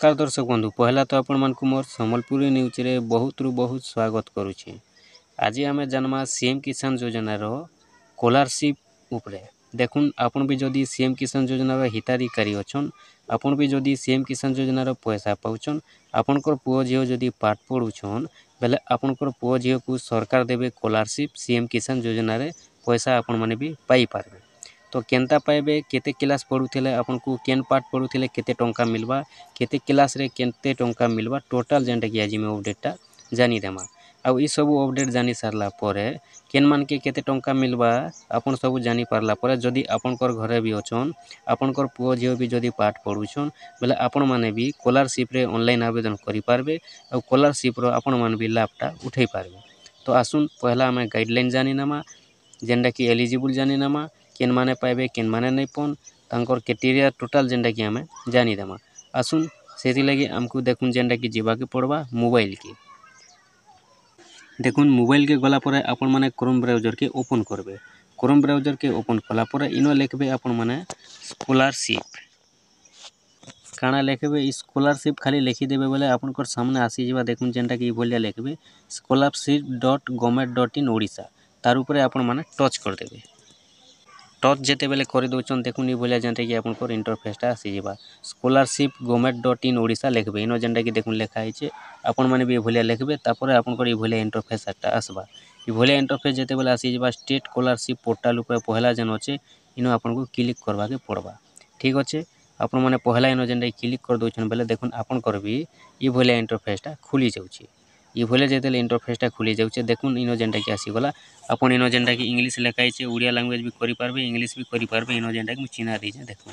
नमस्कार दर्शक बंधु पहला तो आपण मानकु मोर संबलपुरी न्यूज रे बहुत रु बहुत स्वागत करुछे। आज आमे जनमा सीएम किसान योजना रो स्कॉलरशिप उपरे देखुन आपण भी जदी सीएम किसान योजना रो हिताधिकारी अछन आपण भी जदी सीएम किसान योजना रो पैसा पाउछन आपनकर पुओ झियो जदी पाठ पढुछन बेले आपनकर पुओ झियो को सरकार देबे स्कॉलरशिप सीएम किसान योजना रे पैसा आपण माने भी पाई पारबे। तो केनता पाइबे केते क्लास पढुथिले आपनको केन पाठ पढुथिले केते टंका मिलबा केते क्लास रे केते टंका मिलबा टोटल जेंटा कि आज में अपडेटटा जानि देमा। आ ई सब अपडेट जानि सारला परे केन मान के केते टंका मिलबा आपन सब जानि पारला परे जदी आपनकर घरे भी अछन आपनकर पुओ झियो भी जदी पाठ पढुछन बेले आपन माने भी स्कॉलरशिप रे ऑनलाइन आवेदन करि पारबे आ स्कॉलरशिप रो आपन मान भी लाभटा उठाई पारबे। तो आसुन पहला हमें गाइडलाइन जानि नामा जेंटा कि एलिजिबल जानि नामा केन माने पाइबे केन माने नहीं पन तांकर क्राइटेरिया टोटल जेंटा कि हमें जानि देमा। आसुन सेति लगी हमको देखुन जेंटा कि जीवा के पड़वा मोबाइल के देखुन मोबाइल के गला परे आपण माने क्रोम ब्राउजर के ओपन करबे। क्रोम ब्राउजर के ओपन कला परे इनो लिखबे आपण माने स्कॉलरशिप काना लिखबे स्कॉलरशिप खाली लिखि देबे बोले आपनकर सामने आसी जीवा देखुन जेंटा कि बोलिया लिखबे scholarship.government.in ओडिशा तार ऊपर आपण माने टच कर देबे। टच जेते बेले कर दउछन देखुन ई बोलिया जेंटा कि आपनकर इंटरफेसटा आसी जीवा scholarship government.in ओडिशा लिखबे इनो जेंटा कि देखुन लिखा हिचे आपण माने भी भलिया लिखबे तापर आपनकर ई भलिया इंटरफेस आटा आसबा। ई भलिया इंटरफेस जेते बेले आसी जीवा स्टेट स्कॉलरशिप पोर्टल ऊपर पहला जन अछि इनो आपनको क्लिक करबा के पड़बा। ठीक अछि आपण माने पहला इनो जेंटा क्लिक कर दउछन बेले देखुन आपनकर भी ई भलिया इंटरफेसटा खुली जाउछि। ई भले जेते इंटरफेसटा खुली जाउछि देखुन इनो जेंटा कि आसी गला आपण इनो जेंटा कि इंग्लिश लिखा हिचे ओडिया लैंग्वेज भी करि पारबे इंग्लिश भी करि पारबे इनो जेंटा कि चिन्हा दिजे देखुन।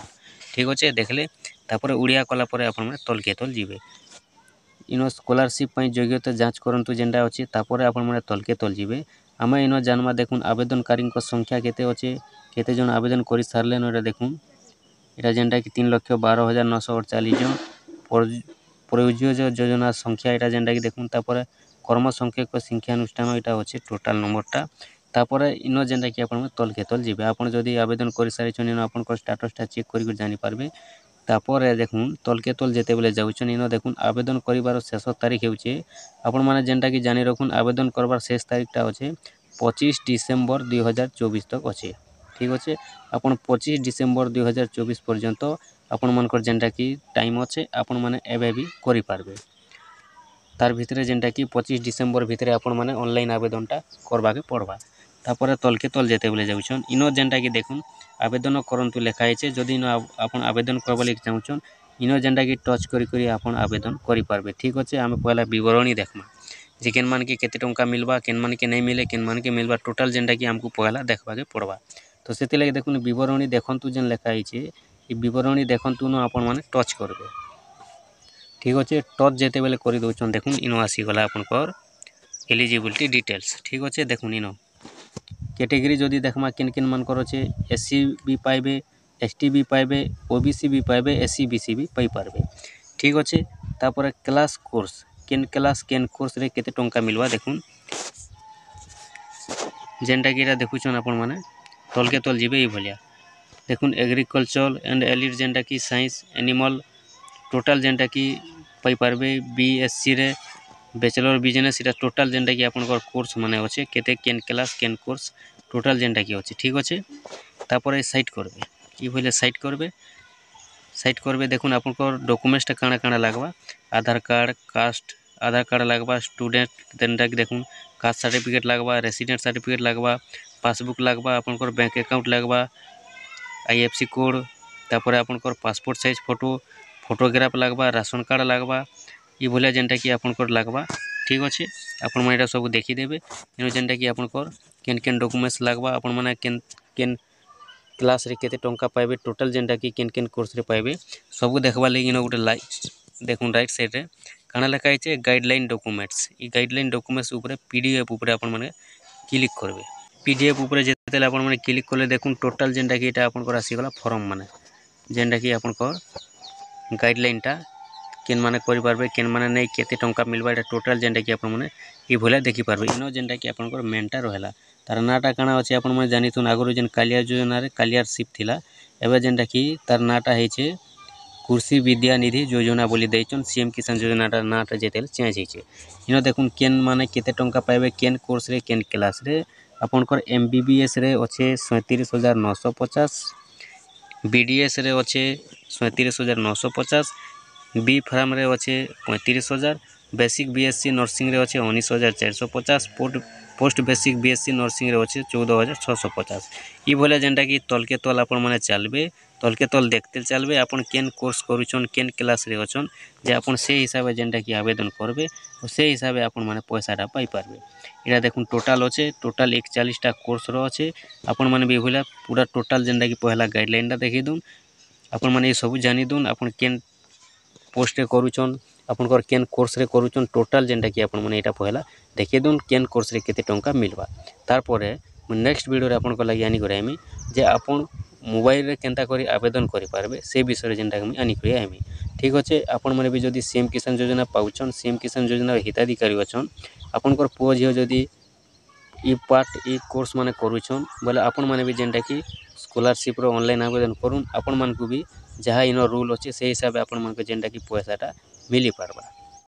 ठीक अछि देखले तापर ओडिया कला परे आपण माने तल के तल जिवे इनो स्कॉलरशिप पई योग्यता जांच करंतु जेंटा अछि तापर आपण माने तल के तल जिवे आमे इनो जानवा देखुन आवेदनकारी को संख्या केते अछि केते जन आवेदन करि सारले नरे देखुन एटा जेंटा कि 3,12,948 जन प्रयोज्य योजना संख्या एटा जेंटा कि देखुन तापर कर्म संख्यक शिक्षा अनुष्ठान एटा अछि टोटल नंबरटा तापर इनो जेंटा कि आपण तल के तल जिवे आपण जदी आवेदन करि सारि छन इनो आपण को स्टेटसटा चेक करि जानि पारबे। तापर देखुन तल के तल जेते बेले जाउछन इनो देखुन आवेदन करिवार शेष तारीख हेउचे आपण माने जेंटा कि जानि रखुन आवेदन करबार शेष तारीखटा अछि 25 डिसेंबर 2024 तक अछि। ठीक अछि आपण 25 डिसेंबर 2024 पर्यंत आपण मानकर जेंटा कि टाइम अछि आपण माने एबे भी करि पारबे। तार भितरे जेंटा कि 25 डिसेंबर भितरे आपण माने ऑनलाइन आवेदनटा करबा के पड़बा। तापर तल के तल जेते बेले जाउछन इनो जेंटा कि देखुन आवेदन करंतु लेखा हिचे जदी इनो आपण आवेदन करबा लागि चाहुछन इनो जेंटा कि टच करि करि आपण आवेदन करि पारबे। ठीक अछि आमे पहला विवरणी देखमा जे केन मान के केते टंका मिलबा केन मान के नहीं मिले केन मान के मिलबा टोटल जेंटा कि हमको पहला देखबा के पड़बा। तो सेति लागि देखुन विवरणी देखंतु जेन लेखा हिचे ई विवरणी देखंतु न आपण माने टच करबे। ठीक अछि टच जेते बेले करि दउछन देखुन इनो आसी गला आपनकर एलिजिबिलिटी डिटेल्स। ठीक अछि देखुन इनो कैटेगरी जदी देखमा केन केन मानकर अछि एससी भी पाइबे एसटी भी पाइबे ओबीसी भी पाइबे एससी बीसी भी पाइ पारबे। ठीक अछि तापर क्लास कोर्स केन कोर्स रे केते टंका मिलबा देखुन जेंटा कि एटा देखुछन आपण माने तल के तल जिबे ई भलिया देखुन एग्रीकल्चर एंड एलिड जेंटा कि साइंस एनिमल टोटल जेंटा कि पाइ पारबे बीएससी रे बैचलर बिजनेस इटा टोटल जेंटा कि आपनकर कोर्स माने अछि केते केन क्लास केन कोर्स टोटल जेंटा कि अछि। ठीक अछि तापर साइट करबे ई भले साइट करबे देखुन आपनकर डॉक्यूमेंट्स काना काना लागबा आधार कार्ड कास्ट आधार कार्ड लागबा स्टूडेंट जेंटा कि देखुन caste certificate लागबा resident certificate लागबा passbook लागबा आपनकर बैंक अकाउंट लागबा आईएफएससी कोड तापर आपनकर passport size photograph लागबा ration card लागबा ई भले जेंटा कि आपनकर लागबा। ठीक अछि आपण माने एटा सब देखि देबे इनो जेंटा कि आपनकर केन केन डॉक्यूमेंट्स लागबा आपण माने केन केन क्लास रे केते टंका पाइबे टोटल जेंटा कि केन केन कोर्स रे पाइबे सब देखबा लागि इनो गुटे लाइक देखुन राइट साइड रे काना लेखा हिचे गाइडलाइन डॉक्यूमेंट्स ई गाइडलाइन डॉक्यूमेंट्स ऊपर पीडीएफ ऊपर आपण माने क्लिक करबे। पीडीएफ ऊपर जेते आपण माने क्लिक करले देखुन टोटल जेंटा कि एटा आपनकर आसी गला फॉर्म माने जेंटा कि आपनकर गाइडलाइनटा केन माने करि पारबे केन माने नै केते टंका मिलबा एटा टोटल जेंटा कि आपण माने ई भले देखि पारबे। इनो जेंटा कि आपनकर मेनटा रहला तार नाटा काना अछि आपण माने जानिथुन आगरो जेन कालिया योजना रे कालियारशिप थिला एबे जेंटा कि तार नाटा हिचे कृषि विद्या निधि योजना बोली देइछन सीएम किसान योजनाटा नाटा जेतेले चेंज होइछे इनो देखुन केन माने केते टंका पाइबे केन कोर्स रे केन क्लास रे आपनकर एमबीबीएस रे अच्छे 37,950 बीडीएस रे अच्छे 37,950 बी फार्म रे अच्छे 35,000 बेसिक बीएससी नर्सिंग रे अच्छे 19,450 पोस्ट बेसिक बीएससी नर्सिंग रे अच्छे 14,650 ई भले जेनटा कि तलके तल आपण माने चलबे तलके तल देखते चलबे आपण केन कोर्स करूछन केन क्लास रे अछन जे आपण से हिसाब जेनटा कि आवेदन करबे और से हिसाब आपण माने पैसाटा पाई पारबे इरा देखुन टोटल अच्छे टोटल 41 टा कोर्स रो अच्छे आपण माने भी भला पूरा टोटल जेनटा कि पहला गाइडलाइन टा देखि दुन आपण माने सब जानि दुन आपण केन पोस्ट रे करूछन आपनकर केन कोर्स रे करूछन टोटल जेनटा कि आपण माने एटा पहला देखि दुन केन कोर्स रे केते टंका मिलबा तार परे नेक्स्ट वीडियो रे आपनकर लागि आनी कराइमी जे आपण मोबाइल रे केनता करी आवेदन करि पारबे से विषय रे जेनटा कि आनी कराइमी ठीक अछि आपण माने भी जदी सीएम किसान योजना पाउछन सीएम किसान योजना हिताधिकारी अछन आपनकर पुओ झियो जदी ई पार्ट ई कोर्स माने करूछन बोले आपण माने भी जेनटा कि स्कॉलरशिप रो ऑनलाइन आवेदन करूम आपण मानकु भी जहाँ इन रूल अच्छे से हिसाब आपण मानक जेनटा कि पैसाटा मिली पारबा।